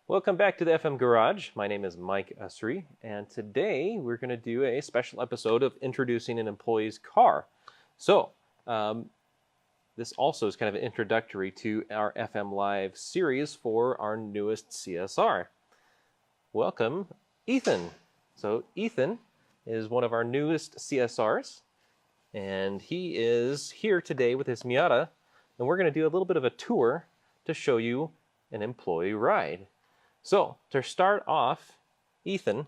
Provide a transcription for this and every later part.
Welcome back to the FM Garage. My name is Mike Usrey, and today we're going to do a special episode of introducing an employee's car. So, this also is kind of an introductory to our FM Live series for our newest CSR. Welcome, Ethan. So, Ethan is one of our newest CSRs, and he is here today with his Miata, and we're going to do a little bit of a tour to show you an employee ride. So, to start off, Ethan,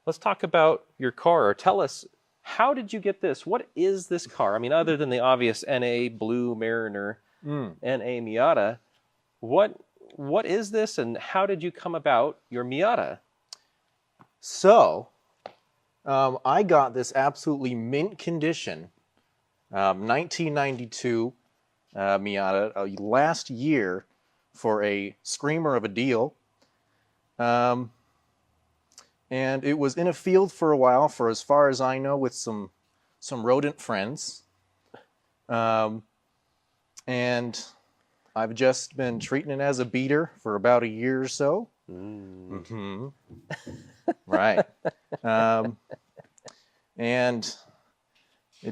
let's talk about your car, or tell us, how did you get this? What is this car? I mean, other than the obvious NA Blue Mariner, NA Miata, what is this, and how did you come about your Miata? So, I got this absolutely mint condition, 1992 Miata, last year for a screamer of a deal. And it was in a field for a while, for as far as I know, with some rodent friends. And I've just been treating it as a beater for about a year or so. Right. And it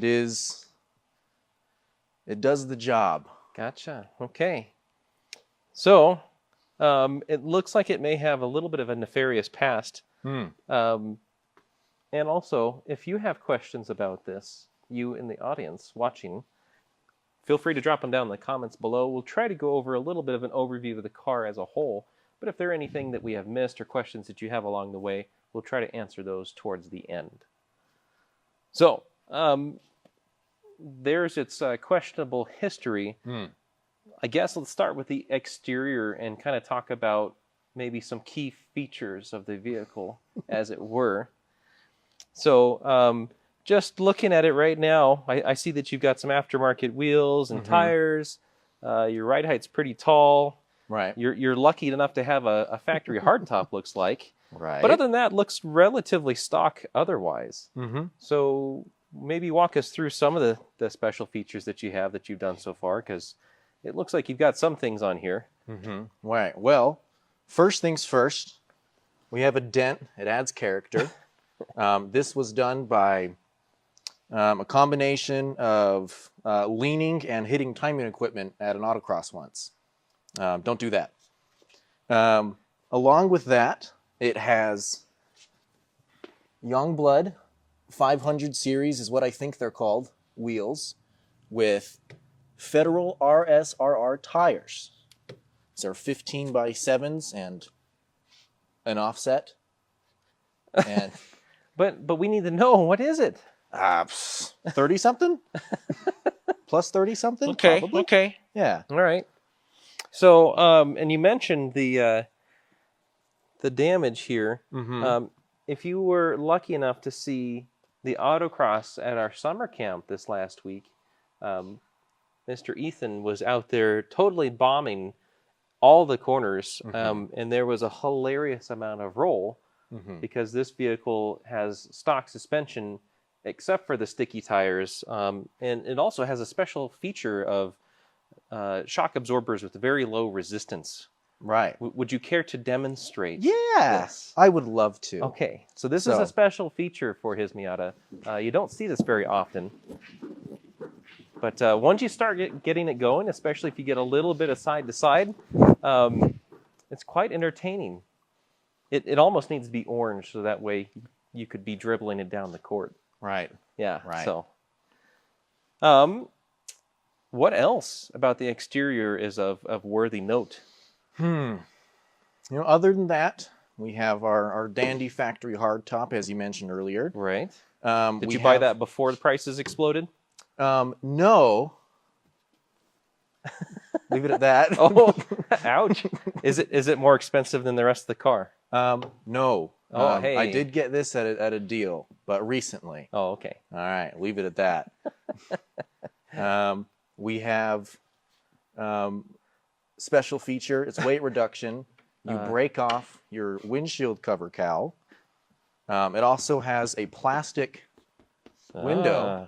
does the job. Gotcha. Okay. So, it looks like it may have a little bit of a nefarious past. And also, if you have questions about this, you in the audience watching, feel free to drop them down in the comments below. We'll try to go over a little bit of an overview of the car as a whole, but if there are anything that we have missed or questions that you have along the way, we'll try to answer those towards the end. So, there's its questionable history. I guess let's start with the exterior and kind of talk about maybe some key features of the vehicle, as it were. So, just looking at it right now, I see that you've got some aftermarket wheels and tires. Your ride height's pretty tall. Right. You're lucky enough to have a factory hardtop, looks like. Right. But other than that, looks relatively stock otherwise. So maybe walk us through some of the special features that you've done so far, because it looks like you've got some things on here. Right. Well, first things first, we have a dent. It adds character. This was done by a combination of leaning and hitting timing equipment at an autocross once. Don't do that. Along with that, it has Youngblood 500 series is what I think they're called, wheels, with Federal RSRR tires. These are 15x7s and an offset. And But we need to know, what is it? 30 something? Plus 30 something? Okay. Probably. Okay. Yeah. All right. So, and you mentioned the damage here. If you were lucky enough to see the autocross at our summer camp this last week, Mr. Ethan was out there totally bombing all the corners, and there was a hilarious amount of roll because this vehicle has stock suspension except for the sticky tires, and it also has a special feature of shock absorbers with very low resistance. Right. Would you care to demonstrate? Yes. I would love to. Okay, so this is a special feature for his Miata. You don't see this very often. But once you start getting it going, especially if you get a little bit of side-to-side, it's quite entertaining. It almost needs to be orange, so that way you could be dribbling it down the court. Right. Yeah, right. So, what else about the exterior is of worthy note? Other than that, we have our dandy factory hardtop, as you mentioned earlier. Right. Did you buy that before the prices exploded? No. Leave it at that. Oh, ouch. Is it more expensive than the rest of the car? No. Oh, hey. I did get this at a deal, but recently. Oh, okay. All right, leave it at that. We have special feature. It's weight reduction. You break off your windshield cover cowl. It also has a plastic window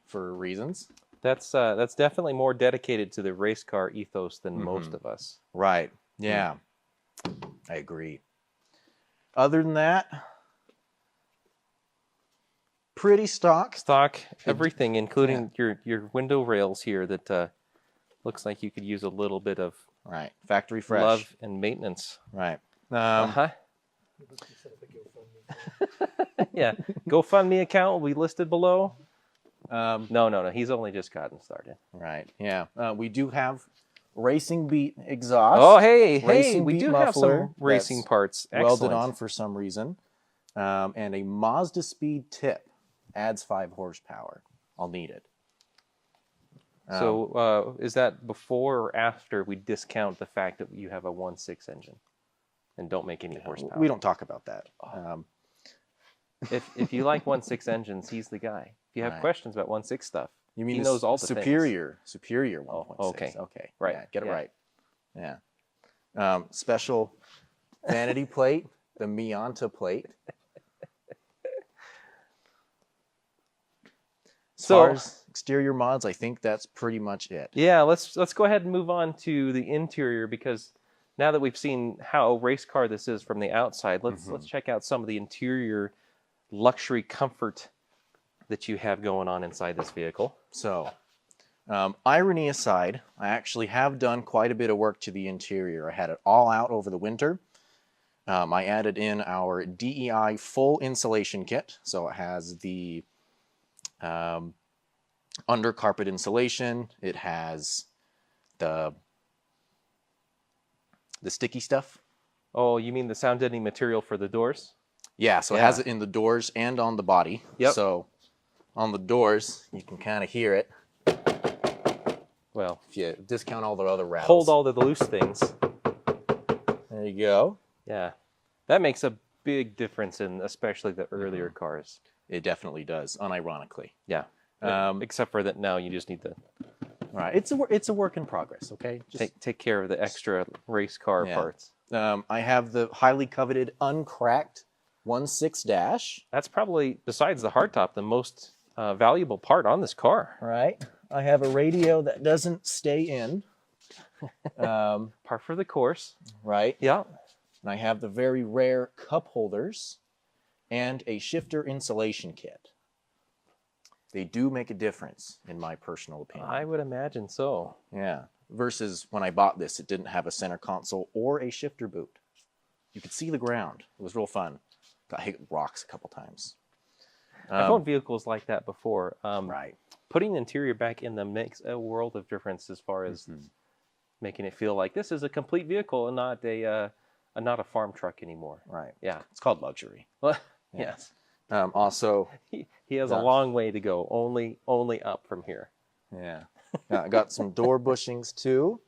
for reasons. That's definitely more dedicated to the race car ethos than most of us. Right. Yeah. I agree. Other than that, pretty stock. Stock, everything, including your window rails here that looks like you could use a little bit of Right. Factory fresh. love and maintenance. Right. Uh-huh. Yeah. GoFundMe account will be listed below. No. He's only just gotten started. Right. Yeah. We do have Racing Beat exhaust. Oh, hey, Racing we Beat do have muffler some racing that's parts. Excellent. welded on for some reason. And a Mazda Speed tip. Adds 5 horsepower. I'll need it. So is that before or after we discount the fact that you have a 1.6 engine and don't make any horsepower? We don't talk about that. If you like 1.6 engines, he's the guy. If you have questions about 1.6 stuff, you mean he knows all the superior 1.6. Oh, okay. Okay. Right. Yeah, get it right. Yeah. Special vanity plate, the Miata plate. As far as exterior mods, I think that's pretty much it. Yeah, let's go ahead and move on to the interior, because now that we've seen how race car this is from the outside, let's check out some of the interior luxury comfort that you have going on inside this vehicle. So, irony aside, I actually have done quite a bit of work to the interior. I had it all out over the winter. I added in our DEI full insulation kit. So it has the under carpet insulation. It has the sticky stuff. Oh, you mean the sound deadening material for the doors? Yeah, so it has it in the doors and on the body. Yep. So on the doors, you can kind of hear it. Well, if you discount all the other rattles. Hold all the loose things. There you go. Yeah. That makes a big difference in especially the earlier cars. It definitely does, unironically. Yeah. Except for that now you just need to... Right. It's a work in progress, okay? Just take care of the extra race car parts. I have the highly coveted uncracked 1.6 dash. That's probably, besides the hardtop, the most valuable part on this car. Right. I have a radio that doesn't stay in. Par for the course. Right. Yeah. And I have the very rare cup holders and a shifter insulation kit. They do make a difference, in my personal opinion. I would imagine so. Yeah. Versus when I bought this, it didn't have a center console or a shifter boot. You could see the ground. It was real fun. Got hit with rocks a couple times. I've owned vehicles like that before. Right. Putting the interior back in them makes a world of difference as far as making it feel like this is a complete vehicle and not a farm truck anymore. Right. Yeah. It's called luxury. Well, yes. Also, he has a long way to go. Only up from here. Yeah. I got some door bushings too.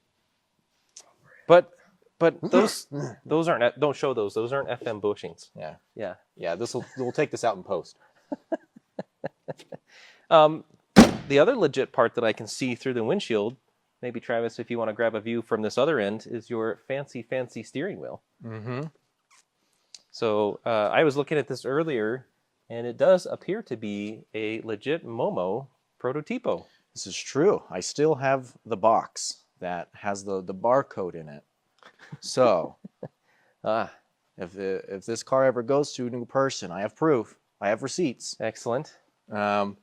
But those aren't, don't show those. Those aren't FM bushings. Yeah. Yeah. Yeah. We'll take this out in post. The other legit part that I can see through the windshield, maybe Travis, if you want to grab a view from this other end, is your fancy steering wheel. So I was looking at this earlier, and it does appear to be a legit Momo prototypo. This is true. I still have the box that has the barcode in it. So, if this car ever goes to a new person, I have proof. I have receipts. Excellent. Don't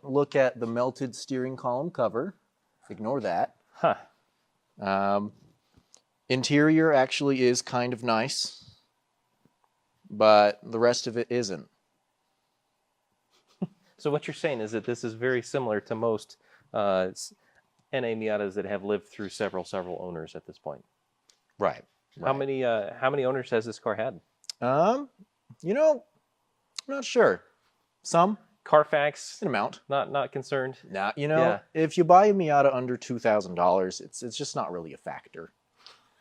look at the melted steering column cover. Ignore that. Interior actually is kind of nice, but the rest of it isn't. So what you're saying is that this is very similar to most NA Miatas that have lived through several owners at this point. Right. How many owners has this car had? I'm not sure. Some. Carfax. An amount. Not concerned. Nah, if you buy a Miata under $2,000, it's just not really a factor.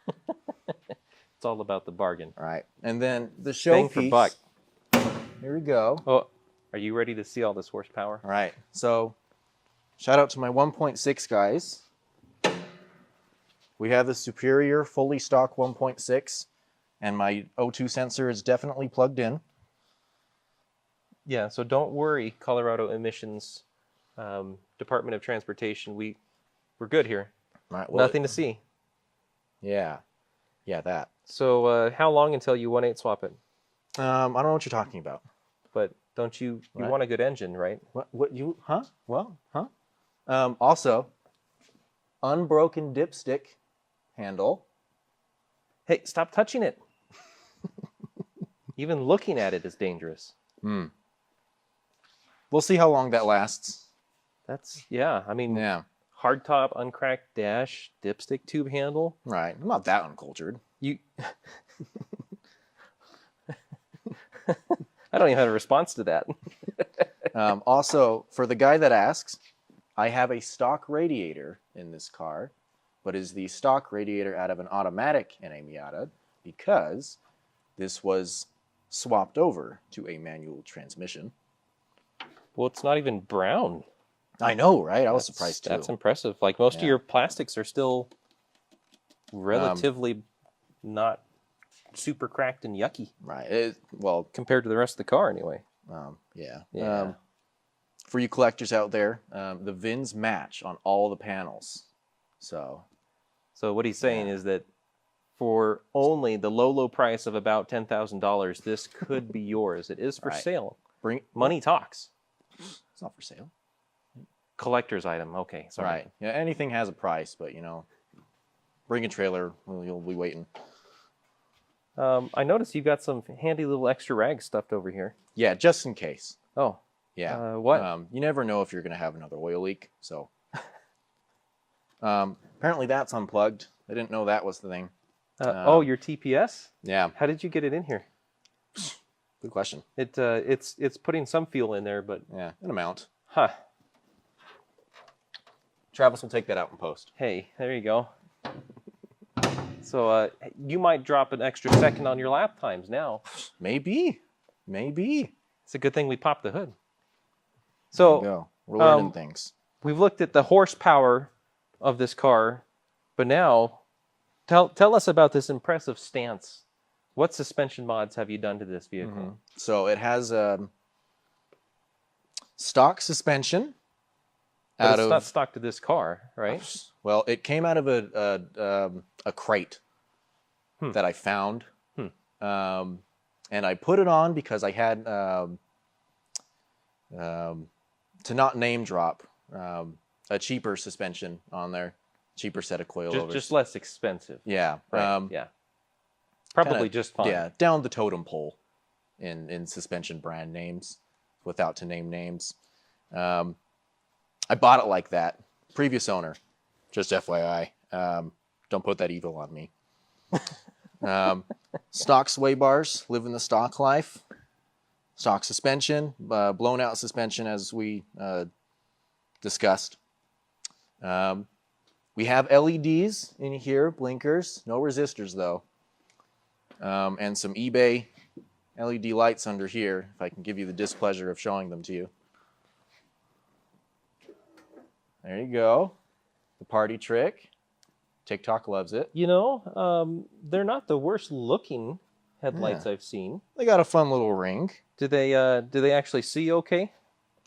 It's all about the bargain. Right. And then the showpiece. Bang for buck. Here we go. Oh, are you ready to see all this horsepower? All right. So, shout out to my 1.6 guys. We have the superior fully stock 1.6, and my O2 sensor is definitely plugged in. Yeah, so don't worry, Colorado Emissions Department of Transportation. We're good here. Right, well, nothing to see. Yeah. Yeah, that. So how long until you 1.8 swap it? I don't know what you're talking about. But don't you What? want a good engine, right? What you? Huh? Well, huh? Also, unbroken dipstick handle. Hey, stop touching it. Even looking at it is dangerous. We'll see how long that lasts. Yeah. I mean, Yeah. hardtop, uncracked dash, dipstick tube handle. Right. I'm not that uncultured. You. I don't even have a response to that. Also, for the guy that asks, I have a stock radiator in this car, but is the stock radiator out of an automatic NA Miata because this was swapped over to a manual transmission. Well, it's not even brown. I know, right? I was surprised too. That's impressive. Like most of your plastics are still relatively not super cracked and yucky. Right. Well, compared to the rest of the car, anyway. Yeah. For you collectors out there, the VINs match on all the panels. So what he's saying is that for only the low price of about $10,000, this could be yours. It is for sale. Money talks. It's not for sale. Collector's item. Okay, sorry. Right. Yeah, anything has a price, but bring a trailer. You'll be waiting. I noticed you got some handy little extra rags stuffed over here. Yeah, just in case. Oh. Yeah. What? You never know if you're going to have another oil leak. So apparently that's unplugged. I didn't know that was the thing. Your TPS? Yeah. How did you get it in here? Good question. It's putting some fuel in there, but yeah, an amount. Huh. Travis will take that out in post. Hey, there you go. So you might drop an extra second on your lap times now. Maybe. It's a good thing we popped the hood. So there you go. We're learning things. We've looked at the horsepower of this car, but now tell us about this impressive stance. What suspension mods have you done to this vehicle? Mm-hmm. So it has stock suspension. But it's not stock to this car, right? Well, it came out of a crate that I found, and I put it on because I had to not name drop a cheaper suspension on there, cheaper set of coilovers, just less expensive. Yeah, right. Yeah, probably just fine. Yeah, down the totem pole in suspension brand names, without to name names. I bought it like that. Previous owner, just FYI. Don't put that evil on me. Stock sway bars, living the stock life. Stock suspension, blown out suspension as we discussed. We have LEDs in here, blinkers, no resistors though. And some eBay LED lights under here, if I can give you the displeasure of showing them to you. There you go. The party trick. TikTok loves it. They're not the worst looking headlights I've seen. They got a fun little ring. Do they actually see okay?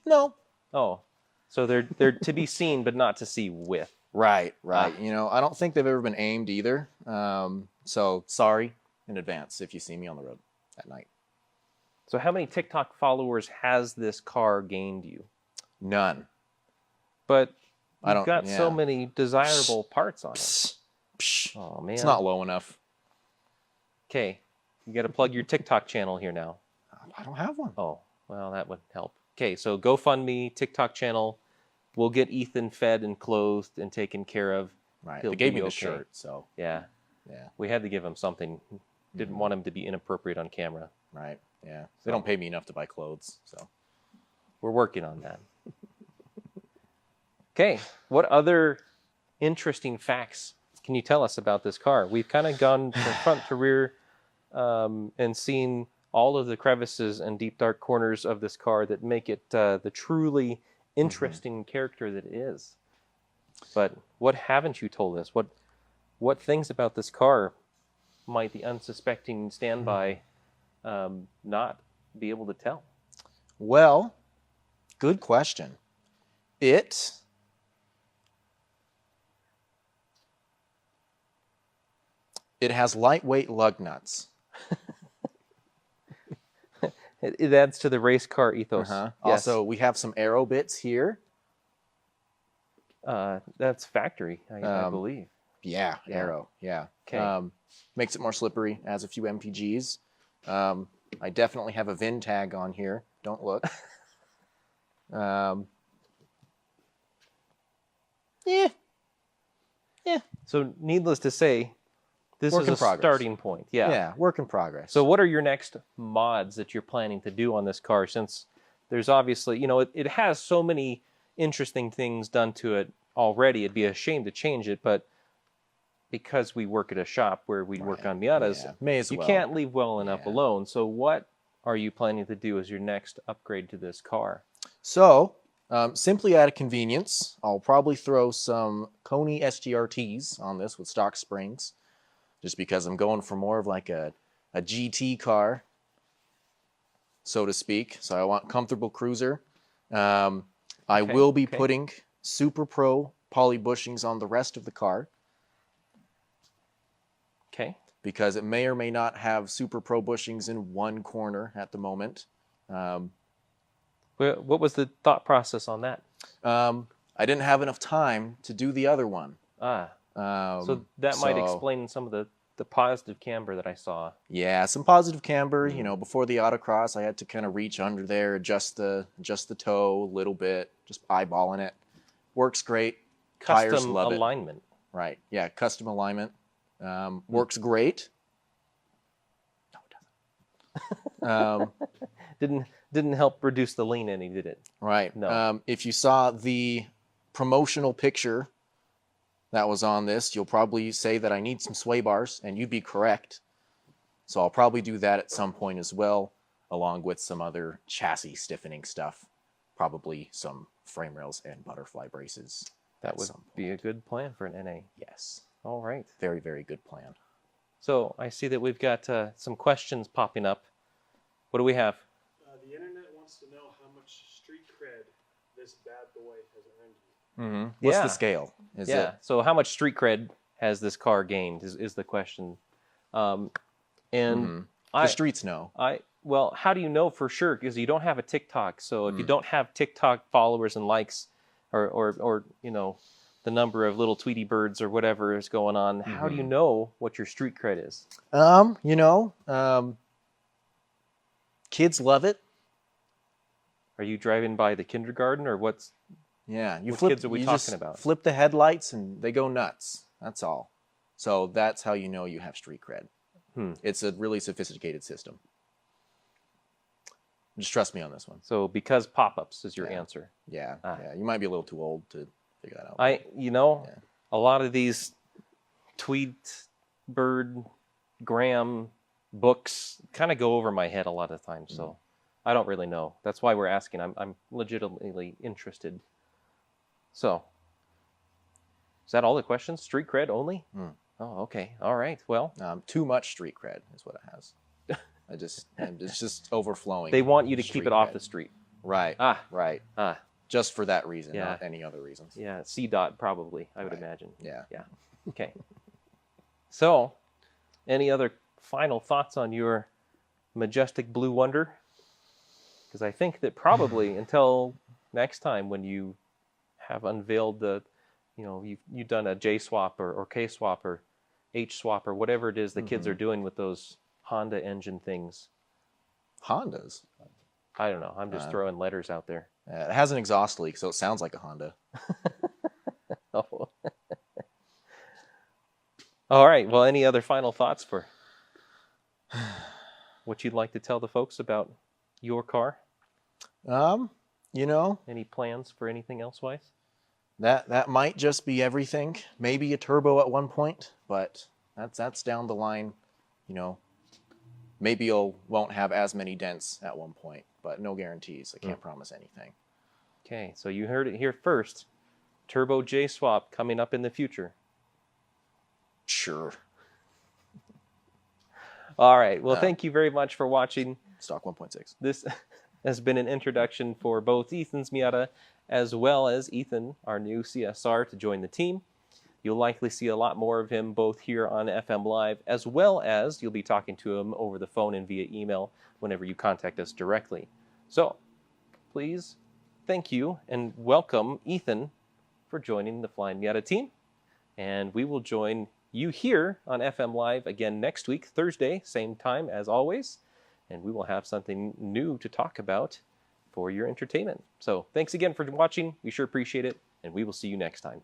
No. Oh. So they're to be seen but not to see with. Right. I don't think they've ever been aimed either. So sorry in advance if you see me on the road at night. So how many TikTok followers has this car gained you? None. But you've got so many desirable parts on it. Oh, man. It's not low enough. Okay. You got to plug your TikTok channel here now. I don't have one. Oh, well, that would help. Okay, so GoFundMe, TikTok channel. We'll get Ethan fed and clothed and taken care of. Right. They gave me the shirt, so. Yeah. We had to give him something. Didn't want him to be inappropriate on camera. Right. Yeah. They don't pay me enough to buy clothes, so. We're working on that. Okay, what other interesting facts can you tell us about this car? We've kind of gone from front to rear and seen all of the crevices and deep dark corners of this car that make it the truly interesting character that it is. But what haven't you told us? What things about this car might the unsuspecting standby not be able to tell? Well, good question. It has lightweight lug nuts. It adds to the race car ethos. Uh-huh. Yes. Also, we have some aero bits here. That's factory, I believe. Yeah, Yeah. aero. Yeah. Okay. Makes it more slippery. Adds a few MPGs. I definitely have a VIN tag on here. Don't look. Yeah. So needless to say, this Work is in a progress. starting point. Yeah. Yeah, work in progress. So what are your next mods that you're planning to do on this car? Since there's obviously, it has so many interesting things done to it already. It'd be a shame to change it, but because we work at a shop where we work on Miatas, yeah, may as you well. can't leave well enough Yeah. alone. So what are you planning to do as your next upgrade to this car? So, simply out of convenience, I'll probably throw some Coney SGRTs on this with stock springs, just because I'm going for more of like a GT car, so to speak. So I want comfortable cruiser. I Okay, will be okay. putting Super Pro poly bushings on the rest of the car, Okay. because it may or may not have Super Pro bushings in one corner at the moment. What was the thought process on that? I didn't have enough time to do the other one. So that might explain some of the positive camber that I saw. Yeah, some positive camber. You know, before the autocross, I had to kind of reach under there, adjust the toe a little bit, just eyeballing it. Works great. Tires Custom love it. alignment. Right. Yeah, custom alignment. Works great. No, it doesn't. Didn't help reduce the lean any, did it? Right. No. If you saw the promotional picture that was on this, you'll probably say that I need some sway bars, and you'd be correct. So I'll probably do that at some point as well, along with some other chassis stiffening stuff. Probably some frame rails and butterfly braces. That would be a good plan for an NA. Yes. All right. Very, very good plan. So I see that we've got some questions popping up. What do we have? The internet wants to know how much street cred this bad boy has earned you. What's Yeah. the scale? Is it? So how much street cred has this car gained is the question. And The streets know. well, how do you know for sure? Because you don't have a TikTok. So if you don't have TikTok followers and likes, or the number of little Tweety birds or whatever is going on, how do you know what your street cred is? Kids love it. Are you driving by the kindergarten or what's? Yeah, What kids are we you talking just about? Flip the headlights and they go nuts. That's all. So that's how you know you have street cred. It's a really sophisticated system. Just trust me on this one. So because pop-ups is your Yeah. answer. Yeah, yeah. You might be a little too old to figure that out. A lot of these tweet bird Graham books kind of go over my head a lot of times, so I don't really know. That's why we're asking. I'm legitimately interested. So, is that all the questions? Street cred only? Oh, okay. All right. Well, Too much street cred is what it has. It's just overflowing. they want you to keep street it off cred. the street. Right. Ah. Right. Ah, Just for that reason, Yeah. not any other reasons. yeah. CDOT probably, I would Right. imagine. Yeah. Yeah. Okay. So, any other final thoughts on your majestic blue wonder? Because I think that probably until next time when you have unveiled you've done a J swap or K swap or H swap or whatever it is the kids are doing with those Honda engine things. Hondas. I don't know. I'm just throwing letters out there. It has an exhaust leak, so it sounds like a Honda. Oh. All right. Well, any other final thoughts for what you'd like to tell the folks about your car? Any plans for anything else wise? That might just be everything. Maybe a turbo at one point, but that's down the line. Maybe won't have as many dents at one point, but no guarantees. I can't promise anything. Okay, so you heard it here first. Turbo J swap coming up in the future. Sure. All right. Well, thank you very much for watching. Stock 1.6. This has been an introduction for both Ethan's Miata as well as Ethan, our new CSR, to join the team. you'll likely see a lot more of him both here on FM Live, as well as you'll be talking to him over the phone and via email whenever you contact us directly. So please, thank you, and welcome Ethan for joining the Flyin Miata team. And we will join you here on FM Live again next week, Thursday, same time as always. And we will have something new to talk about for your entertainment. So thanks again for watching. We sure appreciate it, and we will see you next time.